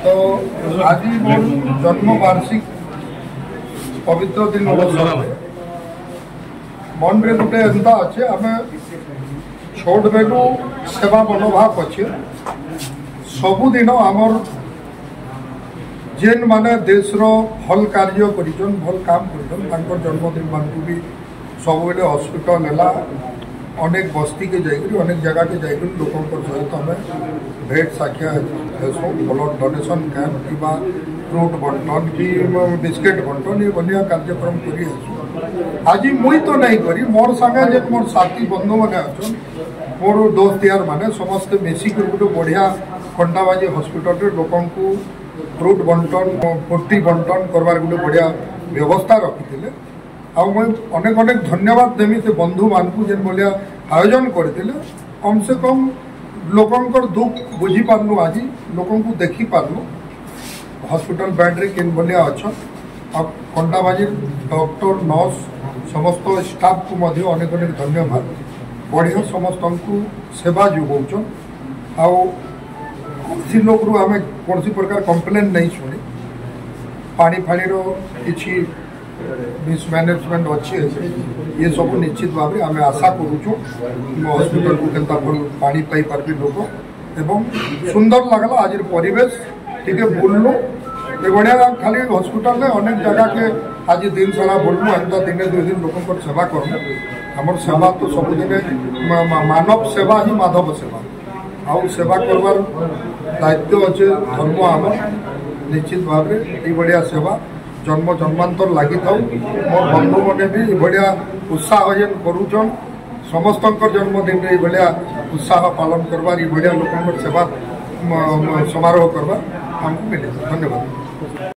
तो आज मोर जन्म वार्षिक पवित्र दिन अवसर मन में गोटे एंता अच्छे आम छोट बेलू सेवा मनोभाव अच्छे सबुदिन आमर जेन माने देश रो भल कार्य करिजन भल काम करिजन जन्मदिन मान भी सब बेले हॉस्पिटल है अनेक बस्ती के जाकर अनेक जगह के जाकर लोकों सहित आम भेट साक्षा ब्लड डोनेशन कैंप कि फ्रूट बंटन कि बिस्किट बंटन ये बढ़िया कार्यक्रम कर आज मुई तो नहीं करी मोर संगे जे मोर साथी बंधु मैंने अच्छे मोर दोस्त यार माने समस्ते मिसिक गोटे बढ़िया खंडाबाजी हॉस्पिटल लोक फ्रूट बंटन पुट्टी बंटन करवार गोटे बढ़िया व्यवस्था रखी अनेक अनेक धन्यवाद देमी से बंधु मान को जेन भाया आयोजन करते कम से कम लोकंर दुख बुझी पार्लु आज लोक देखी पार्लु हॉस्पिटल बेड रे केन भाया अच्छा अब खंडाबाजी डॉक्टर नर्स समस्त स्टाफ को मध्य अनेक अनेक धन्यवाद बढ़िया समस्त को सेवा जोगाउन आसी लोग आम कौन प्रकार कंप्लेन नहीं शुणी पानी फाणी किसी मिसमैनेजमेंट अच्छे ये सब निश्चित भाव में आम आशा करूँ हॉस्पिटल को केंता भल पानी पाई पार्बे लोक एवं सुंदर लगला आज परिवेश टी बुललु ये बढ़िया खाली हॉस्पिटल में अनेक जगह के आज दिन सारा बुललु एंता दिने दुई दिन लोक सेवा करूँ आमर सेवा तो सबुदिन मानव सेवा ही माधव सेवा आउ सेवा करवार दायित्व अच्छे धर्म आम निश्चित भाव में ये बढ़िया सेवा जन्म जन्मांतर लगी था मोर बंधु मैंने भी बढ़िया उत्साह जेन करुचन समस्त जन्मदिन में बढ़िया उत्साह पालन करवार बढ़िया लोक सेवा समारोह करवा हमको मिले। धन्यवाद।